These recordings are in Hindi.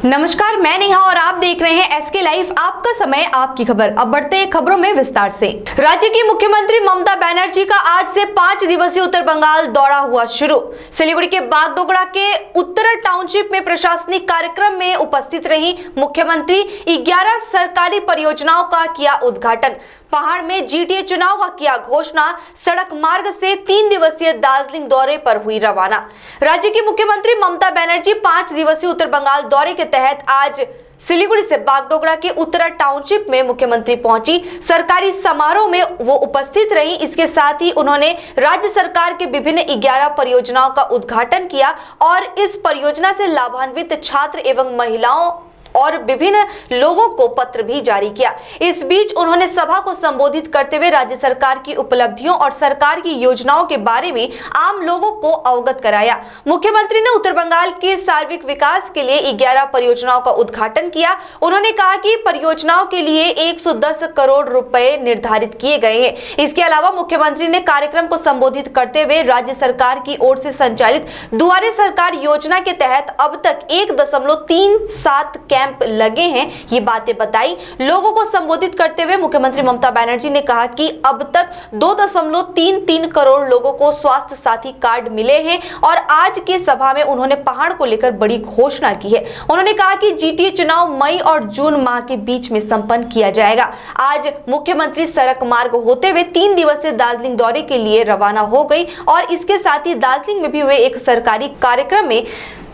नमस्कार, मैं नेहा और आप देख रहे हैं एसके लाइव। आपका समय, आपकी खबर। अब बढ़ते हैं खबरों में विस्तार से। राज्य की मुख्यमंत्री ममता बनर्जी का आज से 5 दिवसीय उत्तर बंगाल दौरा हुआ शुरू। सिलीगुड़ी के बागडोगरा के उत्तर टाउनशिप में प्रशासनिक कार्यक्रम में उपस्थित रही मुख्यमंत्री 11 सरकारी परियोजनाओं का किया उद्घाटन। पहाड़ में जीटीए चुनाव का किया घोषणा। सड़क मार्ग से 3 दिवसीय दार्जिलिंग दौरे पर हुई रवाना। राज्य की मुख्यमंत्री ममता बनर्जी 5 दिवसीय उत्तर बंगाल दौरे के तहत आज सिलीगुड़ी से बागडोगरा के उत्तरा टाउनशिप में मुख्यमंत्री पहुंची। सरकारी समारोह में वो उपस्थित रही। इसके साथ ही उन्होंने राज्य सरकार के विभिन्न 11 परियोजनाओं का उद्घाटन किया और इस परियोजना से लाभान्वित छात्र एवं महिलाओं और विभिन्न लोगों को पत्र भी जारी किया। इस बीच उन्होंने सभा को संबोधित करते हुए राज्य सरकार की उपलब्धियों और सरकार की योजनाओं के बारे में आम लोगों को अवगत कराया। मुख्यमंत्री ने उत्तर बंगाल के सार्वजनिक विकास के लिए 11 परियोजनाओं का उद्घाटन किया। उन्होंने कहा कि परियोजनाओं के लिए 110 करोड़ रुपए निर्धारित किए गए हैं। इसके अलावा मुख्यमंत्री ने कार्यक्रम को संबोधित करते हुए राज्य सरकार की ओर से संचालित दुआरे सरकार योजना के तहत अब तक 1.37 कैंप लगे हैं, ये बातें बताई। लोगों को संबोधित करते हुए मुख्यमंत्री ममता बनर्जी ने कहा कि अब तक 2.33 करोड़ लोगों को स्वास्थ्य साथी कार्ड मिले हैं और आज की सभा में उन्होंने पहाड़ को लेकर बड़ी घोषणा की है। उन्होंने कहा कि जीटीए चुनाव मई और जून माह के बीच में संपन्न किया जाएगा। आज मुख्यमंत्री सड़क मार्ग होते हुए 3 दिवसीय दार्जिलिंग दौरे के लिए रवाना हो गई और इसके साथ ही दार्जिलिंग में भी हुए एक सरकारी कार्यक्रम में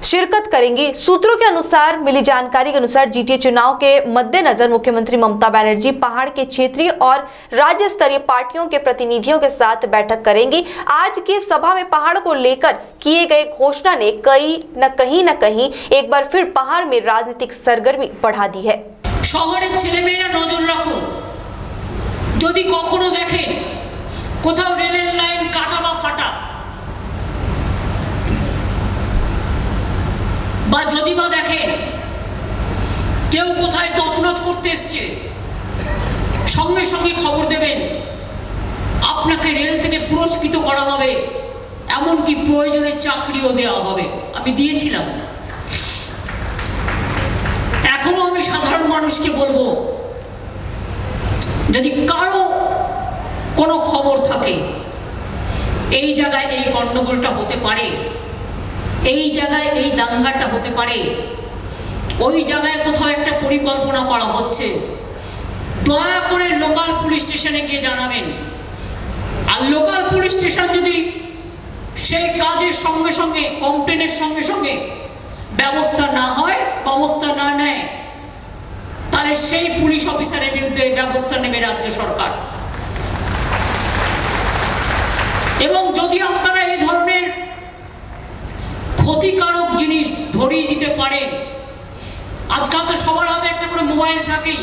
शिरकत करेंगी। सूत्रों के अनुसार मिली जानकारी के अनुसार जीटीए चुनाव के मद्देनजर मुख्यमंत्री ममता बनर्जी पहाड़ के क्षेत्रीय और राज्य स्तरीय पार्टियों के प्रतिनिधियों के साथ बैठक करेंगी। आज की सभा में पहाड़ को लेकर किए गए घोषणा ने कहीं न कहीं एक बार फिर पहाड़ में राजनीतिक सरगर्मी बढ़ा दी है। শহরের ছেলেমেয়েরা নজর রাখুন, যদি কখনো দেখেন কোথাও রেলের লাইন কাটা বা ফাটা বা যদি বা দেখেন কেউ কোথায় তছনছ করতে এসছে, সঙ্গে সঙ্গে খবর দেবেন। আপনাকে রেল থেকে পুরস্কৃত করা হবে, এমনকি প্রয়োজনে চাকরিও দেওয়া হবে। আমি দিয়েছিলাম। এখনো আমি সাধারণ মানুষকে বলবো, যদি কারো কোনো খবর থাকে এই জায়গায় এই গন্ডগোলটা হতে পারে, এই জায়গায় এই দাঙ্গাটা হতে পারে, ওই জায়গায় কোথাও একটা পরিকল্পনা করা হচ্ছে, দয়া করে লোকাল পুলিশ স্টেশনে গিয়ে জানাবেন। আর লোকাল পুলিশ স্টেশন যদি সেই কাজের সঙ্গে সঙ্গে কমপ্লেনের সঙ্গে সঙ্গে ব্যবস্থা না হয়, ব্যবস্থা না নেয়, তাহলে সেই পুলিশ অফিসারের বিরুদ্ধে ব্যবস্থা নেবে রাজ্য সরকার। এবং যদি আপনারা এই ধরনের ক্ষতিকারক জিনিস ধরিয়ে দিতে পারেন, আজকাল তো সবার হাতে একটা করে মোবাইল থাকেই,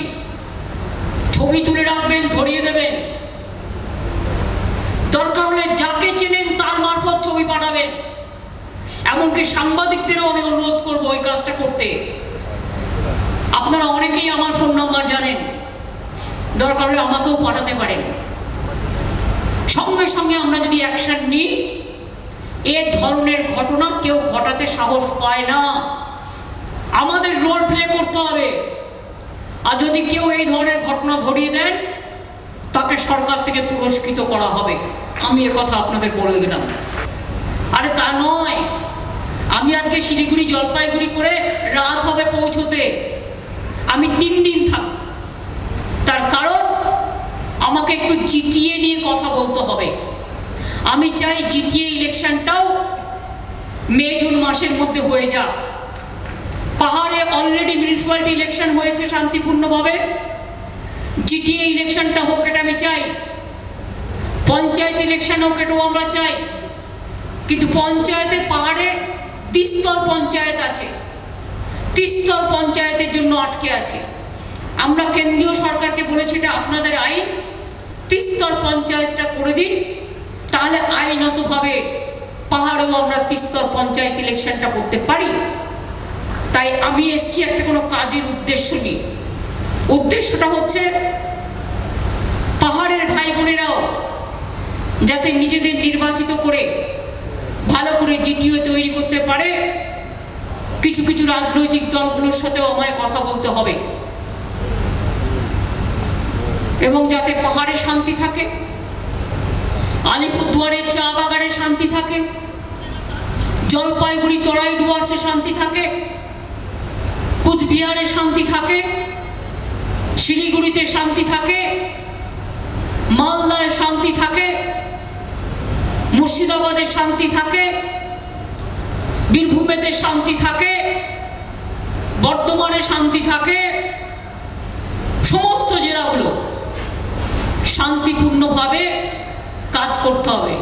ছবি তুলে রাখবেন, ধরিয়ে দেবেন। দরকার হলে যাকে চেনেন তার মারফত ছবি পাঠাবেন। এমনকি সাংবাদিকদেরও আমি অনুরোধ করবো ওই কাজটা করতে। আপনারা অনেকেই আমার ফোন নাম্বার জানেন, দরকার হলে আমাকেও পাঠাতে পারেন। সঙ্গে সঙ্গে আমরা যদি অ্যাকশন নিই, এ ধরনের ঘটনা কেউ ঘটাতে সাহস পায় না। আমাদের রোল প্লে করতে হবে। আর যদি কেউ এই ধরনের ঘটনা ধরিয়ে দেন, তাকে সরকার থেকে পুরস্কৃত করা হবে। আমি এ কথা আপনাদের বলে দিলাম। আরে তা নয়, আমি আজকে শিলিগুড়ি জলপাইগুড়ি করে রাত হবে পৌঁছতে, আমি 3 দিন থাকব। তার কারণ আমাকে একটু জিটিএ নিয়ে কথা বলতে হবে। আমি চাই জিটিএ ইলেকশনটাও মে জুন মাসের মধ্যে হয়ে যাক। পাহাড়ে অলরেডি মিউনিসিপ্যালিটি ইলেকশন হয়েছে শান্তিপূর্ণভাবে, জিটিএ ইলেকশনটা হোক, এটা আমি চাই। পঞ্চায়েত ইলেকশন হোক, এটাও আমরা চাই। কিন্তু পঞ্চায়েতে পাহাড়ে 30 স্তর পঞ্চায়েত আছে, 30 স্তর পঞ্চায়েতের জন্য আটকে আছে। আমরা কেন্দ্রীয় সরকারকে বলেছি এটা আপনাদের আইন, 30 স্তর পঞ্চায়েতটা করে দিন, তাহলে আইনতভাবে পাহাড়েও আমরা 30 স্তর পঞ্চায়েত ইলেকশনটা করতে পারি। তাই আমি এসছি একটা কোনো কাজের উদ্দেশ্য নিয়ে। উদ্দেশ্যটা হচ্ছে পাহাড়ের ভাই বোনেরাও যাতে নিজেদের নির্বাচিত করে ভালো করে জিটিও তৈরি করতে পারে, কিছু কিছু রাজনৈতিক দলগুলোর সাথেও আমায় কথা বলতে হবে, এবং যাতে পাহাড়ে শান্তি থাকে, আলিপুরদুয়ারের চা বাগানে শান্তি থাকে, জলপাইগুড়ি তরাই ডুয়ার্সে শান্তি থাকে, কুচবিহারে শান্তি থাকে, শিলিগুড়িতে শান্তি থাকে, মালদায় শান্তি থাকে, মুর্শিদাবাদে শান্তি থাকে, বীরভূমেতে শান্তি থাকে, বর্ধমানে শান্তি থাকে, সমস্ত জেলাগুলো শান্তিপূর্ণভাবে কাজ করতে হবে।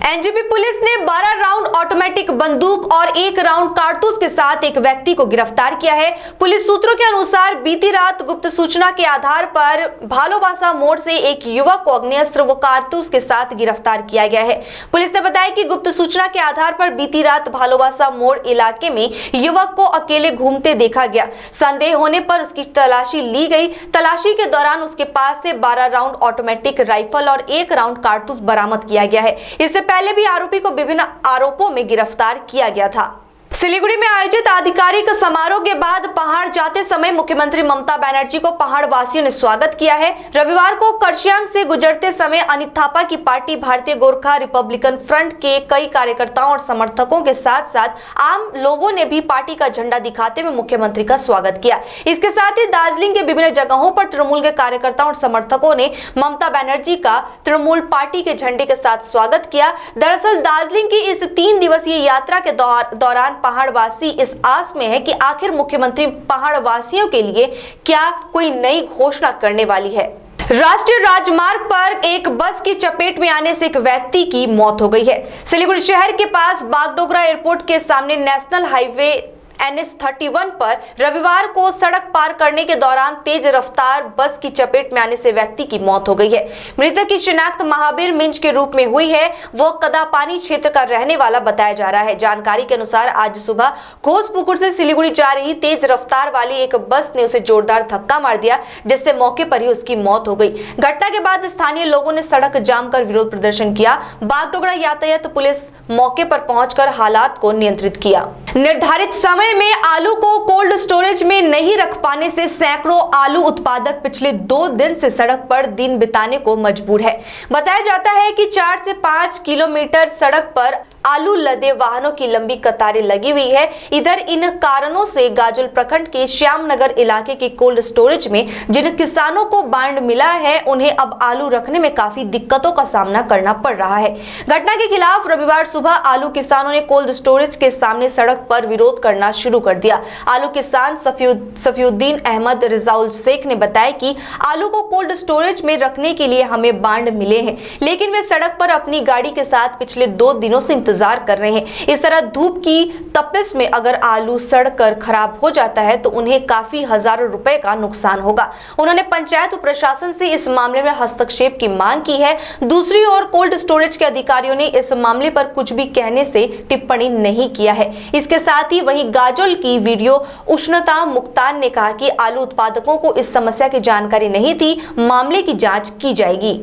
एनजीपी पुलिस ने 12 राउंड ऑटोमेटिक बंदूक और 1 राउंड कारतूस के साथ एक व्यक्ति को गिरफ्तार किया है। पुलिस सूत्रों के अनुसार बीती रात गुप्त सूचना के आधार पर भालोबासा मोड़ से एक युवक को अग्नेस्त्र व कारतूस के साथ गिरफ्तार किया गया है। पुलिस ने बताया कि गुप्त सूचना के आधार पर बीती रात भालोबासा मोड़ इलाके में युवक को अकेले घूमते देखा गया। संदेह होने पर उसकी तलाशी ली गई। तलाशी के दौरान उसके पास से 12 राउंड ऑटोमेटिक राइफल और 1 राउंड कारतूस बरामद किया गया है। इससे पहले भी आरोपी को विभिन्न आरोपों में गिरफ्तार किया गया था। सिलीगुड़ी में आयोजित आधिकारिक समारोह के बाद पहाड़ जाते समय मुख्यमंत्री ममता बनर्जी को पहाड़ वासियों ने स्वागत किया है। रविवार को करशियांग से गुजरते समय अनित थापा की पार्टी भारतीय गोरखा रिपब्लिकन फ्रंट के कई कार्यकर्ताओं और समर्थकों के साथ साथ आम लोगों ने भी पार्टी का झंडा दिखाते हुए मुख्यमंत्री का स्वागत किया। इसके साथ ही दार्जिलिंग के विभिन्न जगहों पर तृणमूल के कार्यकर्ताओं और समर्थकों ने ममता बनर्जी का तृणमूल पार्टी के झंडे के साथ स्वागत किया। दरअसल दार्जिलिंग की इस 3 दिवसीय यात्रा के दौरान पहाड़वासी इस आस में है कि आखिर मुख्यमंत्री पहाड़वासियों के लिए क्या कोई नई घोषणा करने वाली है। राष्ट्रीय राजमार्ग पर एक बस की चपेट में आने से एक व्यक्ति की मौत हो गई है। सिलीगुड़ी शहर के पास बागडोगरा एयरपोर्ट के सामने नेशनल हाईवे NH-31 पर रविवार को सड़क पार करने के दौरान तेज रफ्तार बस की चपेट में आने से व्यक्ति की मौत हो गई है। मृतक की शिनाख्त महावीर मिंज के रूप में हुई है। वो कदापानी क्षेत्र का रहने वाला बताया जा रहा है। जानकारी के अनुसार आज सुबह घोसपुकुर से सिलीगुड़ी जा रही तेज रफ्तार वाली एक बस ने उसे जोरदार धक्का मार दिया, जिससे मौके पर ही उसकी मौत हो गई। घटना के बाद स्थानीय लोगों ने सड़क जाम कर विरोध प्रदर्शन किया। बागडोगरा यातायात पुलिस मौके पर पहुंचकर हालात को नियंत्रित किया। निर्धारित समय में आलू को कोल्ड स्टोरेज में नहीं रख पाने से सैकड़ों आलू उत्पादक पिछले 2 दिन से सड़क पर दिन बिताने को मजबूर है। बताया जाता है कि 4 से 5 किलोमीटर सड़क पर आलू लदे वाहनों की लंबी कतारें लगी हुई है। इधर इन कारणों से गाजुल प्रखंड के श्यामनगर इलाके के कोल्ड स्टोरेज में जिन किसानों को बांड मिला है, उन्हें अब आलू रखने में काफी दिक्कतों का सामना करना पड़ रहा है। घटना के खिलाफ रविवार सुबह आलू किसानों ने कोल्ड स्टोरेज के सामने सड़क पर विरोध करना शुरू कर दिया। आलू किसान सफीउद्दीन अहमद रिजाउल शेख ने बताया कि आलू को कोल्ड स्टोरेज में रखने के लिए हमें बांड मिले हैं, लेकिन वे सड़क पर अपनी गाड़ी के साथ पिछले 2 दिनों से इंतजार कर रहे हैं। इस तरह धूप की तपिश में अगर आलू सड़कर खराब हो जाता है तो उन्हें काफी हजारों रुपए का नुकसान होगा। उन्होंने पंचायत व प्रशासन से इस मामले में हस्तक्षेप की मांग की है। दूसरी ओर कोल्ड स्टोरेज के अधिकारियों ने इस मामले पर कुछ भी कहने से टिप्पणी नहीं किया है। इसके साथ ही वहीं गाजोल की वीडियो उष्णता मुक्तान ने कहा कि आलू उत्पादकों को इस समस्या की जानकारी नहीं थी, मामले की जांच की जाएगी।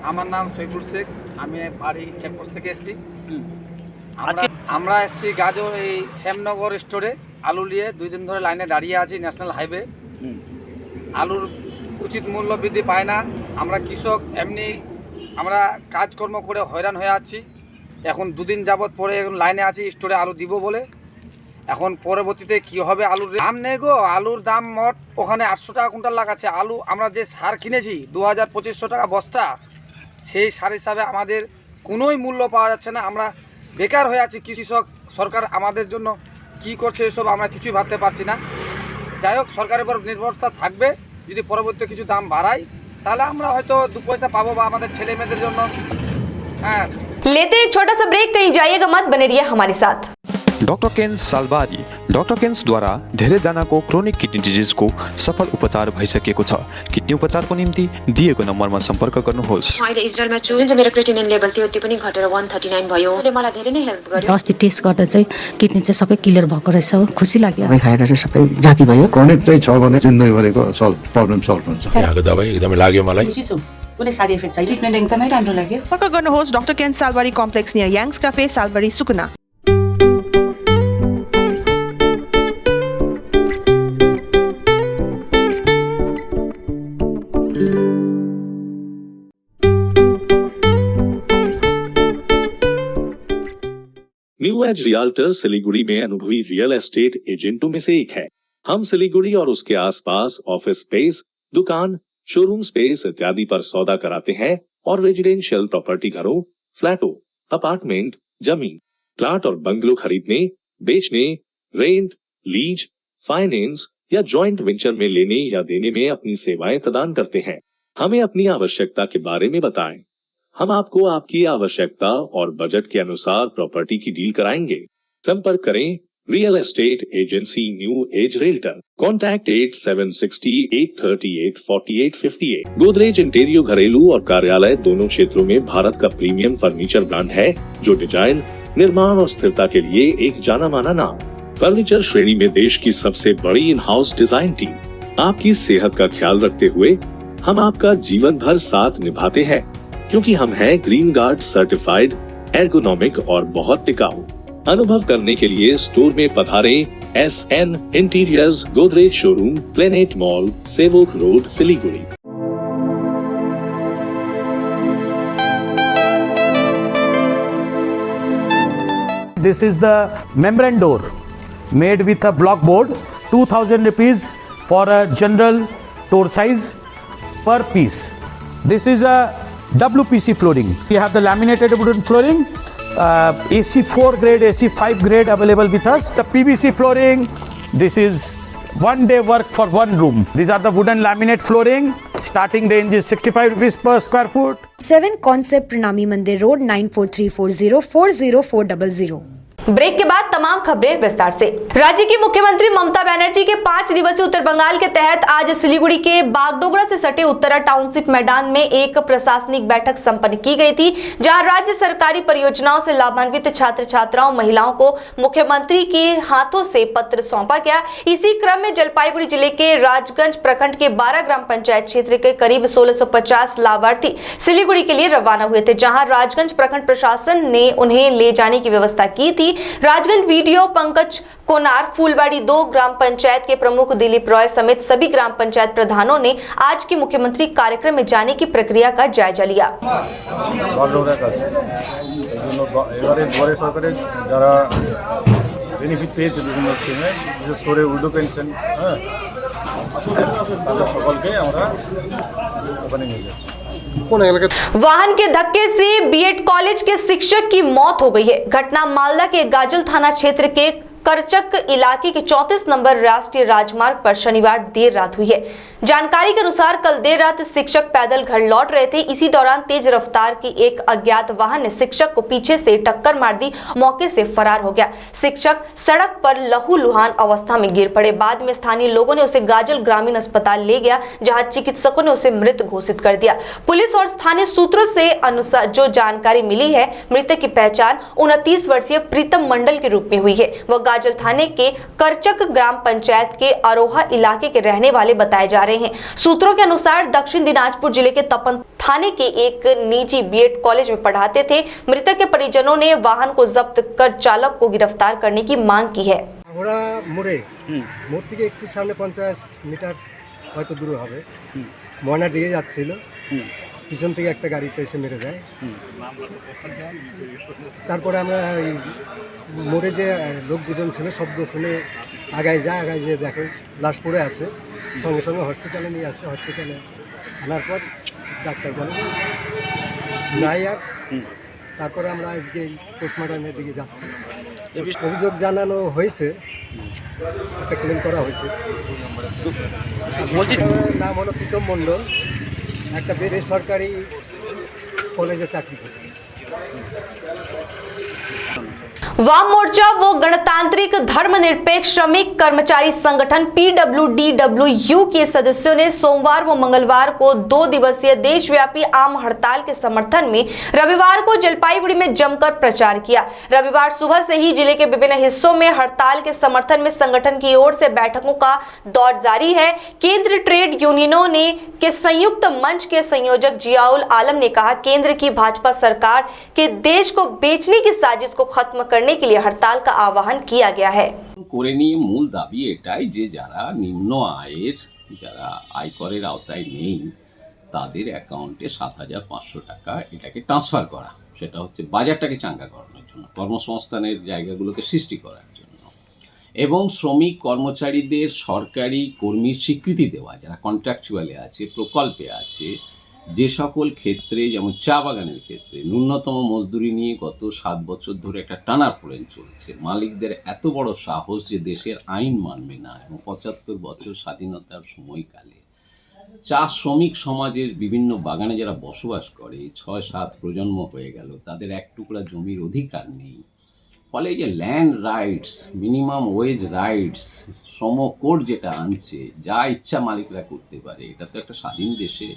আমার নাম সৈফুল শেখ, আমি বাড়ি চেকপোস্ট থেকে এসেছি। আমরা এসেছি গাজর এই শ্যামনগর স্টোরে আলু নিয়ে 2 দিন ধরে লাইনে দাঁড়িয়ে আছি। ন্যাশনাল হাইওয়ে আলুর উচিত মূল্য বৃদ্ধি পায় না। আমরা কৃষক এমনি আমরা কাজকর্ম করে হয়রান হয়ে আছি। এখন 2 দিন যাবত পরে লাইনে আছি স্টোরে আলু দিব বলে। এখন পরবর্তীতে কি হবে, আলুর দাম নেই গো। আলুর দাম মোট ওখানে 800 টাকা কুইন্টাল লাগাচ্ছে। আলু আমরা যে সার কিনেছি 2200-2500 টাকা বস্তা, সেই সার হিসাবে আমাদের কোনোই মূল্য পাওয়া যাচ্ছে না। আমরা বেকার হয়ে আছি। কৃষক সরকার আমাদের জন্য কি করছে এসব আমরা কিছুই ভাবতে পারছি না। যাই হোক, সরকারের উপর নির্ভরতা থাকবে। যদি পরবর্তীতে কিছু দাম বাড়ায় তাহলে আমরা হয়তো 2 পয়সা পাবো বা আমাদের ছেলে মেয়েদের জন্য। হ্যাঁ, लेते एक छोटा सा ब्रेक, कहीं जाइएगा मत, बने रहिए हमारे साथ। डॉक्टर केन्स सालबारी डॉक्टर केन्सद्वारा धेरैजनाको क्रोनिक किडनी डिजिजको सफल उपचार भइसकेको छ। किडनी उपचारको निम्ति दिएको नम्बरमा सम्पर्क गर्नुहोस्। अहिले इजरायलमा छु, जुन चाहिँ मेरो क्रिएटिनिन लेभल थियो त्यो पनि घटेर 139 भयो। ले मलाई धेरै नै हेल्प गर्यो। अस्ति टेस्ट गर्दा चाहिँ किडनी चाहिँ सबै क्लियर भएको रहेछ, खुसी लाग्यो। दबाई खाएर चाहिँ सबै जाती भयो। क्रोनिक चाहिँ छ भने जिन्दगीभरिको प्रब्लम सल्भ हुन्छ। यहाँको दबाई एकदमै लाग्यो मलाई। खुसी छु, कुनै साइड इफेक्ट छैन। ट्रिटमेन्ट एकदमै राम्रो लाग्यो। सम्पर्क गर्नुहोस् डाक्टर केन्स सालबारी कम्प्लेक्स नियर याङ्स cafe Salbari Sukna. New age realtor Siliguri में अनुभवी रियल एस्टेट एजेंटों में से एक है। हम सिलीगुड़ी और उसके आसपास ऑफिस स्पेस, दुकान, शोरूम स्पेस इत्यादि पर सौदा कराते हैं और रेजिडेंशियल प्रॉपर्टी घरों, फ्लैटों, अपार्टमेंट, जमीन, प्लाट और बंगलो खरीदने, बेचने, रेंट, लीज, फाइनेंस या जॉइंट वेंचर में लेने या देने में अपनी सेवाएं प्रदान करते हैं। हमें अपनी आवश्यकता के बारे में बताएं। हम आपको आपकी आवश्यकता और बजट के अनुसार प्रॉपर्टी की डील कराएंगे। संपर्क करें real estate agency new age realtor. Contact 8768384858। Godrej Interio घरेलू और कार्यालय दोनों क्षेत्रों में भारत का प्रीमियम फर्नीचर ब्रांड है, जो डिजाइन, निर्माण और स्थिरता के लिए एक जाना माना नाम। फर्नीचर श्रेणी में देश की सबसे बड़ी इन हाउस डिजाइन टीम। आपकी सेहत का ख्याल रखते हुए हम आपका जीवन भर साथ निभाते हैं, क्योंकि हम हैं ग्रीन गार्ड सर्टिफाइड, एर्गोनॉमिक और बहुत टिकाऊ। अनुभव करने के लिए स्टोर में पधारें। SN interiors, Godrej showroom, planet mall, Sevoke road, Siliguri. This is the membrane door made with a block board, 2000 rupees for a general door size per piece. This is a WPC flooring. We have the laminated wooden flooring, AC4 grade, AC5 grade available with us. The PVC flooring, this is one day work for one room. These are the wooden laminate flooring. Starting range is 65 rupees per square foot. 7 Concept Pranami Mandir Road 9434040400। Break के बाद तमाम खबरें विस्तार से। राज्य की मुख्यमंत्री ममता बनर्जी के 5 दिवसीय उत्तर बंगाल के तहत आज सिलीगुड़ी के बागडोगरा से सटे उत्तरा टाउनशिप मैदान में एक प्रशासनिक बैठक संपन्न की गई थी, जहां राज्य सरकारी परियोजनाओं से लाभान्वित छात्र छात्राओं महिलाओं को मुख्यमंत्री के हाथों से पत्र सौंपा गया। इसी क्रम में जलपाईगुड़ी जिले के राजगंज प्रखंड के 12 ग्राम पंचायत क्षेत्र के करीब 1650 लाभार्थी सिलीगुड़ी के लिए रवाना हुए थे, जहाँ राजगंज प्रखंड प्रशासन ने उन्हें ले जाने की व्यवस्था की थी। राजगंज वीडियो पंकज कोनार, फूलबाड़ी 2 ग्राम पंचायत के प्रमुख दिलीप रॉय समेत सभी ग्राम पंचायत प्रधानों ने आज के मुख्यमंत्री कार्यक्रम में जाने की प्रक्रिया का जायजा लिया। वाहन के धक्के से बीएड कॉलेज के शिक्षक की मौत हो गई है। घटना मालदा के गाजल थाना क्षेत्र के करचक इलाके के 34 नंबर राष्ट्रीय राजमार्ग पर शनिवार देर रात हुई है। जानकारी के अनुसार कल देर रात शिक्षक पैदल घर लौट रहे थे। इसी दौरान तेज रफ्तार की एक अज्ञात वाहन ने शिक्षक को पीछे से टक्कर मार दी, मौके से फरार हो गया। शिक्षक सड़क पर लहूलुहान अवस्था में गिर पड़े। बाद में स्थानीय लोगों ने उसे गाजल ग्रामीण अस्पताल ले गया, जहां चिकित्सकों ने उसे मृत घोषित कर दिया। पुलिस और स्थानीय सूत्रों से अनुसार जो जानकारी मिली है, मृतक की पहचान 29 वर्षीय प्रीतम मंडल के रूप में हुई है। वह गाजल थाने के करचक ग्राम पंचायत के अरोहा इलाके के रहने वाले बताए जा रहे हैं। सूत्रों के अनुसार दक्षिण दिनाजपुर जिले के तपन थाने के एक निजी बीएड कॉलेज में पढ़ाते थे। मृतक के परिजनों ने वाहन को जब्त कर चालक को गिरफ्तार करने की मांग की है। मोड़ থেকে একটু সামনে 50 মিটার হয়তো দূরে হবে, ময়না দিকে যাচ্ছিল, পিছন থেকে একটা গাড়িতে এসে মেরে যায়। তারপরে আমরা মোড়ে যে লোকজন ছিল শব্দ শুনে আগায় যে দেখে লাশ পড়ে আছে, সঙ্গে সঙ্গে হসপিটালে নিয়ে আসে। হসপিটালে আনার পর ডাক্তার বলে নাই আর। তারপরে আমরা আজকে পোস্টমর্টমের দিকে যাচ্ছি। অভিযোগ জানানো হয়েছে, একটা ক্লেম করা হয়েছে। নাম হলো প্রীতম মণ্ডল, একটা বেসরকারি কলেজে चाकरी करते। वाम मोर्चा व गणतांत्रिक धर्मनिरपेक्ष श्रमिक कर्मचारी संगठन PWDWU के सदस्यों ने सोमवार व मंगलवार को 2 दिवसीय देशव्यापी आम हड़ताल के समर्थन में रविवार को जलपाईगुड़ी में जमकर प्रचार किया। रविवार सुबह से ही जिले के विभिन्न हिस्सों में हड़ताल के समर्थन में संगठन की ओर से बैठकों का दौर जारी है। केंद्र ट्रेड यूनियनों ने के संयुक्त मंच के संयोजक जियाउल आलम ने कहा, केंद्र की भाजपा सरकार के देश को बेचने की साजिश को खत्म करने के लिए हड़ताल का आह्वान किया गया है। করে নিয়ে মূল দাবি এটাই যে যারা নিম্ন আয়ের, যারা আয়করের আওতায় নেই, তাদের অ্যাকাউন্টে 7,500 টাকা এটাকে ট্রান্সফার করা, সেটা হচ্ছে বাজারটাকে চাঙ্গা করানোর জন্য, কর্মসংস্থানের জায়গাগুলোকে সৃষ্টি করার জন্য, এবং শ্রমিক কর্মচারীদের সরকারি কর্মীর স্বীকৃতি দেওয়া, যারা কন্ট্রাকচুয়ালে আছে, প্রকল্পে আছে, যে সকল ক্ষেত্রে, যেমন চা বাগানের ক্ষেত্রে ন্যূনতম মজদুরি নিয়ে গত 7 বছর ধরে একটা টানাপোড়েন চলছে। মালিকদের এত বড় সাহস যে দেশের আইন মানবে না, এবং 75 বছর স্বাধীনতার সময়কালে চা শ্রমিক সমাজের বিভিন্ন বাগানে যারা বসবাস করে, 6-7 প্রজন্ম হয়ে গেল, তাদের এক টুকরা জমির অধিকার নেই। ফলে এই যে land rights, minimum wedge rights, শ্রম কোড যেটা আনছে, যা ইচ্ছা মালিকরা করতে পারে, এটা তো একটা স্বাধীন দেশে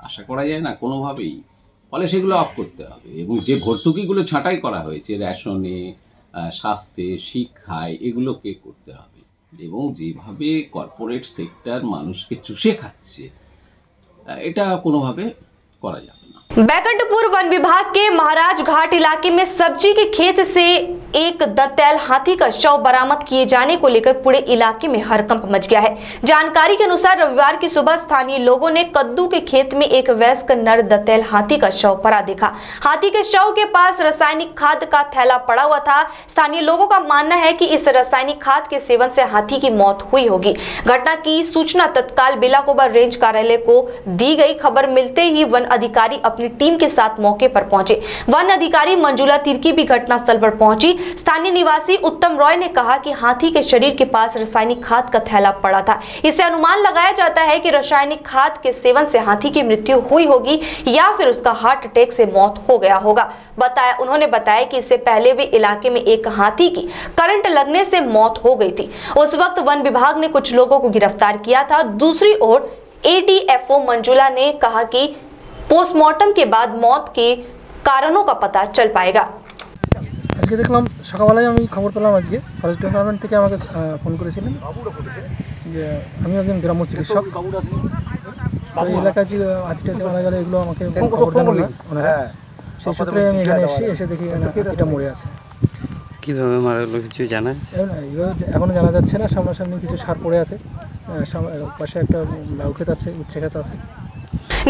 আশা করা যায় না কোনোভাবেই। ফলে সেগুলো অফ করতে হবে, এবং যে ভর্তুকিগুলো ছাঁটাই করা হয়েছে রেশনে, স্বাস্থ্যে, শিক্ষায়, এগুলোকে করতে হবে। এবং যেভাবে কর্পোরেট সেক্টর মানুষকে চুষে খাচ্ছে, এটা কোনোভাবে করা যাবে না। बैकुंठपुर वन विभाग के महाराज घाट इलाके में सब्जी के खेत से एक दंतैल हाथी का शव बरामद किए जाने को लेकर पूरे इलाके में हड़कंप मच गया है। जानकारी के अनुसार रविवार की सुबह स्थानीय लोगों ने कद्दू के खेत में एक वयस्क नर दंतैल हाथी का शव पड़ा देखा। हाथी के शव के पास रासायनिक खाद का थैला पड़ा हुआ था। स्थानीय लोगों का मानना है कि इस रासायनिक खाद के सेवन से हाथी की मौत हुई होगी। घटना की सूचना तत्काल बेलाकोबा रेंज कार्यालय को दी गई। खबर मिलते ही वन अधिकारी अपनी टीम के साथ मौके पर पहुंचे। वन अधिकारी मंजुला तिर्की भी घटनास्थल पर पहुंची। स्थानीय निवासी उत्तम रॉय ने कहा कि हाथी के शरीर के पास रासायनिक खाद का थैला पड़ा था। इससे अनुमान लगाया जाता है कि रासायनिक खाद के सेवन से हाथी की मृत्यु हुई होगी या फिर उसका हार्ट अटैक से मौत हो गया होगा। उन्होंने बताया कि इससे पहले भी इलाके में एक हाथी की करंट लगने से मौत हो गई थी। उस वक्त वन विभाग ने कुछ लोगों को गिरफ्तार किया था। दूसरी ओर ADFO मंजुला ने कहा कि পোস্টমর্টম के बाद मौत के कारणों का पता चल पाएगा। আজকে দেখলাম সকালবেলায় আমি খবর পেলাম, আজকে ফরেস্ট ডিপার্টমেন্ট থেকে আমাকে ফোন করেছিলেন যে আমি একজন গ্রাম্য চিকিৎসক, ওই এলাকায় যে হাতিটাতে মারা গেলে এগুলো আমাকে খবর জানানো ওনারা, সেই সূত্রে আমি এখানে এসে দেখি হাতিটা মরে আছে। কীভাবে মারা গেলো কিছু জানা এখনও জানা যাচ্ছে না। সামনাসামনি কিছু সার পড়ে আছে, পাশে একটা লাউ ক্ষেত আছে, উচ্ছে গাছ আছে।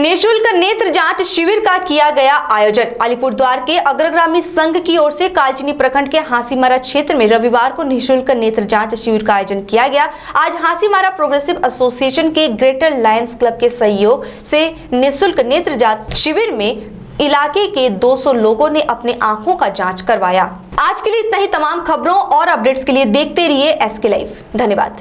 निःशुल्क नेत्र जांच शिविर का किया गया आयोजन। अलीपुरद्वार के अग्रगामी संघ की ओर से कालचिनी प्रखंड के हांसीमारा क्षेत्र में रविवार को निःशुल्क नेत्र जांच शिविर का आयोजन किया गया। आज हांसीमारा प्रोग्रेसिव एसोसिएशन के ग्रेटर लायंस क्लब के सहयोग से निःशुल्क नेत्र जांच शिविर में इलाके के 200 लोगों ने अपने आंखों का जांच करवाया। आज के लिए इतना ही। तमाम खबरों और अपडेट्स के लिए देखते रहिए SK लाइव। धन्यवाद।